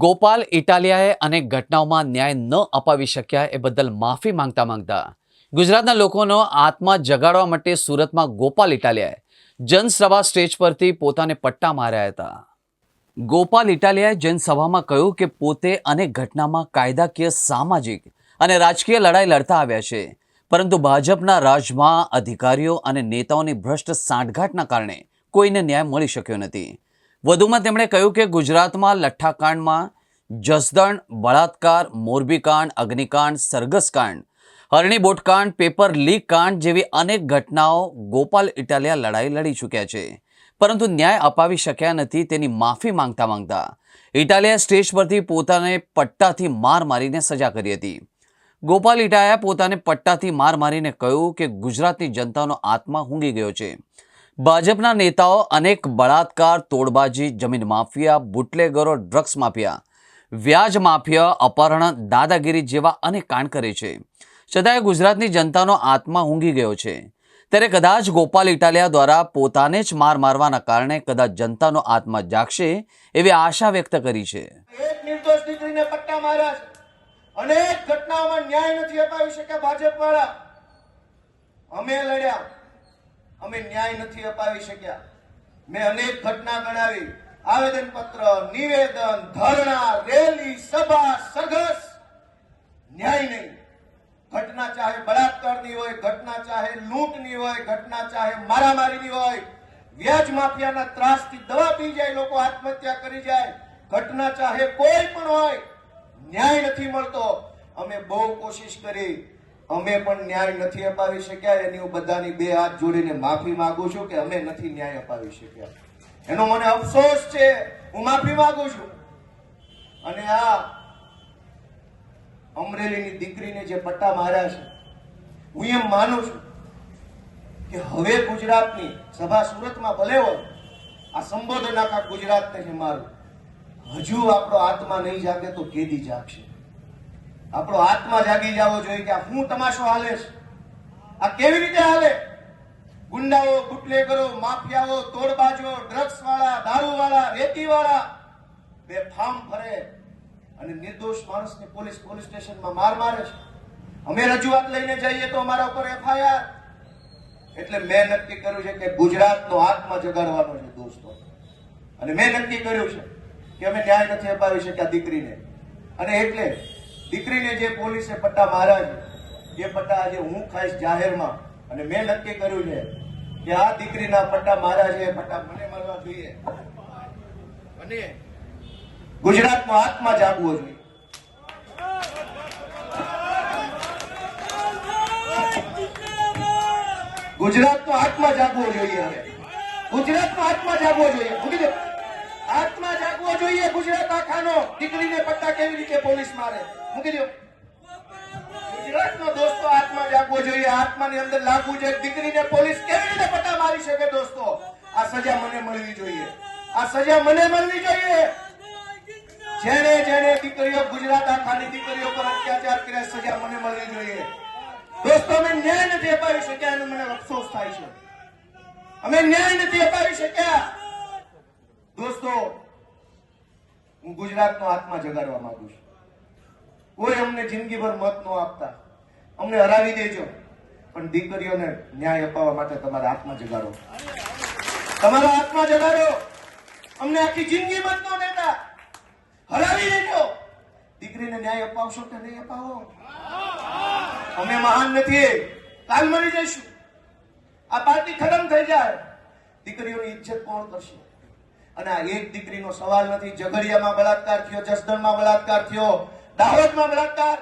ગોપાલ ઇટાલિયાએ અનેક ઘટનાઓમાં ન્યાય ન અપાવી શક્યા એ બદલ માફી માંગતા ગુજરાતના લોકોનો આત્મા જગાડવા માટે સુરતમાં ગોપાલ ઇટાલિયાએ જનસભા સ્ટેજ પરથી પોતાને પટ્ટા માર્યા હતા. ગોપાલ ઇટાલિયાએ જનસભામાં કહ્યું કે પોતે અનેક ઘટનામાં કાયદાકીય, સામાજિક અને રાજકીય લડાઈ લડતા આવ્યા છે, પરંતુ ભાજપના રાજમાં અધિકારીઓ અને નેતાઓની ભ્રષ્ટ સાંઠગાંઠના કારણે કોઈને ન્યાય મળી શક્યો નથી. વધુમાં તેમણે કહ્યું કે ગુજરાતમાં લઠ્ઠાકાંડમાં જસદણ, બળાત્કાર, મોરબીકાંડ, અગ્નિકાંડ, સરઘસકાંડ, હરણી બોટકાંડ, પેપર લીક કાંડ જેવી અનેક ઘટનાઓ ગોપાલ ઇટાલિયા લડાઈ લડી ચૂક્યા છે, પરંતુ ન્યાય અપાવી શક્યા નથી. તેની માફી માંગતા ઇટાલિયાએ સ્ટેજ પરથી પોતાને પટ્ટાથી માર મારીને સજા કરી હતી. ગોપાલ ઇટાલિયાએ પોતાને પટ્ટાથી માર મારીને કહ્યું કે ગુજરાતની જનતાનો આત્મા ઊંઘી ગયો છે. ભાજપના નેતાઓ અનેક બળાત્કાર, તોડબાજી, જમીન માફિયા, બુટલેગરો, ડ્રગ્સ માફિયા, વ્યાજ માફિયા, અપહરણ, દાદાગીરી જેવા અનેક કાંડ કરે છે, છતાંય ગુજરાતની જનતાનો આત્મા ઊંઘી ગયો છે. ત્યારે કદાચ ગોપાલ ઇટાલિયા દ્વારા પોતાને જ માર મારવાના કારણે કદાચ જનતાનો આત્મા જાગશે એવી આશા વ્યક્ત કરી છે. એક નિર્દોષ દીકરીને પટ્ટા માર્યા છે. અનેક ઘટનાઓમાં ન્યાય નથી અપાવી શક્યા ભાજપ વાળા. અમે લડ્યા, અમે ન્યાય નથી અપાવી શક્યા. મેં અનેક ઘટના ગણાવી, આવેદનપત્ર, નિવેદન, ધરણા, રેલી, સભા, સરઘસ, ન્યાય નહીં. ઘટના ચાહે બળાત્કારની હોય, ઘટના ચાહે લૂંટની હોય, ઘટના ચાહે મારામારીની હોય, વ્યાજ માફિયાના ત્રાસથી દવા પી જાય, લોકો આત્મહત્યા કરી જાય, ઘટના ચાહે કોઈ પણ હોય, ન્યાય નથી મળતો. અમે બહુ કોશિશ કરી, અમે પણ ન્યાય નથી અપાવી શક્યા. એની હું બધાની બે હાથ જોડીને માફી માંગુ છું કે અમે નથી ન્યાય અપાવી શક્યા. એનો મને અફસોસ છે, હું માફી માંગુ છું. અને આ અમરેલીની દીકરીને જે પટ્ટા માર્યા છે, હું એમ માનું છું કે હવે ગુજરાતની સભા સુરતમાં ભલે હોય, આ સંબોધન આખા ગુજરાતને છે મારું. હજુ આપણો આત્મા નહીં જાગે તો કેદી જાગશે? આપણો આત્મા જાગી જવો જોઈએ કે આ શું તમાશો હાલે છે, આ કેવી રીતે હાલે? ગુંડાઓ, બુટલેગરો, માફિયાઓ, તોડબાજો, ડ્રગ્સ વાળા, દારૂ વાળા, રેતી વાળા બેફામ ફરે અને નિર્દોષ માણસને પોલીસ સ્ટેશનમાં માર મારે છે. અમે રજૂઆત લઈને જઈએ તો અમારા ઉપર એફઆઈઆર. એટલે મેં નક્કી કર્યું છે કે ગુજરાતનો આત્મા જગાડવાનો છે દોસ્તો. અને મેં નક્કી કર્યું છે કે અમે ન્યાય નથી અપાવી શક્યા દીકરીને. અને એટલે દીકરીને જે પોલીસે પટ્ટા માર્યા છે, એ પટ્ટા આજે હું ખાઈશ જાહેરમાં. અને મેં નક્કી કર્યું છે કે આ દીકરીના પટ્ટા માર્યા છે, એ પટ્ટા મને મળવા જોઈએ. અને ગુજરાતનો આત્મા જાગવો જોઈએ. ગુજરાતનો આત્મા જાગવો જોઈએ. હવે ગુજરાતનો આત્મા જાગવો જોઈએ. મૂકી દો, આત્મા જાગવો જોઈએ ગુજરાત આખાનો. દીકરીને પટ્ટા કેવી રીતે પોલીસ મારે? મૂકી દો. ગુજરાતનો દોસ્તો આત્મા જાગવો જોઈએ. આત્માની અંદર લાગવું જોઈએ. દીકરીને પોલીસ કેવી રીતે પટ્ટા મારી શકે? દોસ્તો, આ સજા મને મળવી જોઈએ. આ સજા મને મળવી જોઈએ. જેને જેને દીકરીઓ, ગુજરાત આખાની દીકરીઓ પર અત્યાચાર કર્યા, સજા મને મળવી જોઈએ. દોસ્તો, અમે ન્યાય નથી અપાવી શક્યા એનો મને અફસોસ થાય છે. અમે ન્યાય નથી અપાવી શક્યા. દોસ્તો, હું ગુજરાતનો આત્મા જગાડવા માંગુ છું. કોઈ અમને જિંદગીભર મત ન આપતા, અમને હરાવી દેજો, પણ દીકરીઓને ન્યાય અપાવવા માટે તમારા આત્મા જગાડો. તમારા આત્મા જગાડો. અમને આખી જિંદગી મત ન દેતા, હરાવી દેજો. દીકરીને ન્યાય અપાવશો કે નહીં અપાવો? અમે મહાન નથી, કાલ મરી જઈશું. આ પાર્ટી ખતમ થઈ જાય, દીકરીઓની ઇજ્જત કોણ કરશે? અને આ એક દીકરીનો સવાલ નથી. ઝઘડિયામાં બળાત્કાર થયો, જસદણમાં બળાત્કાર થયો, દાહોદમાં બળાત્કાર,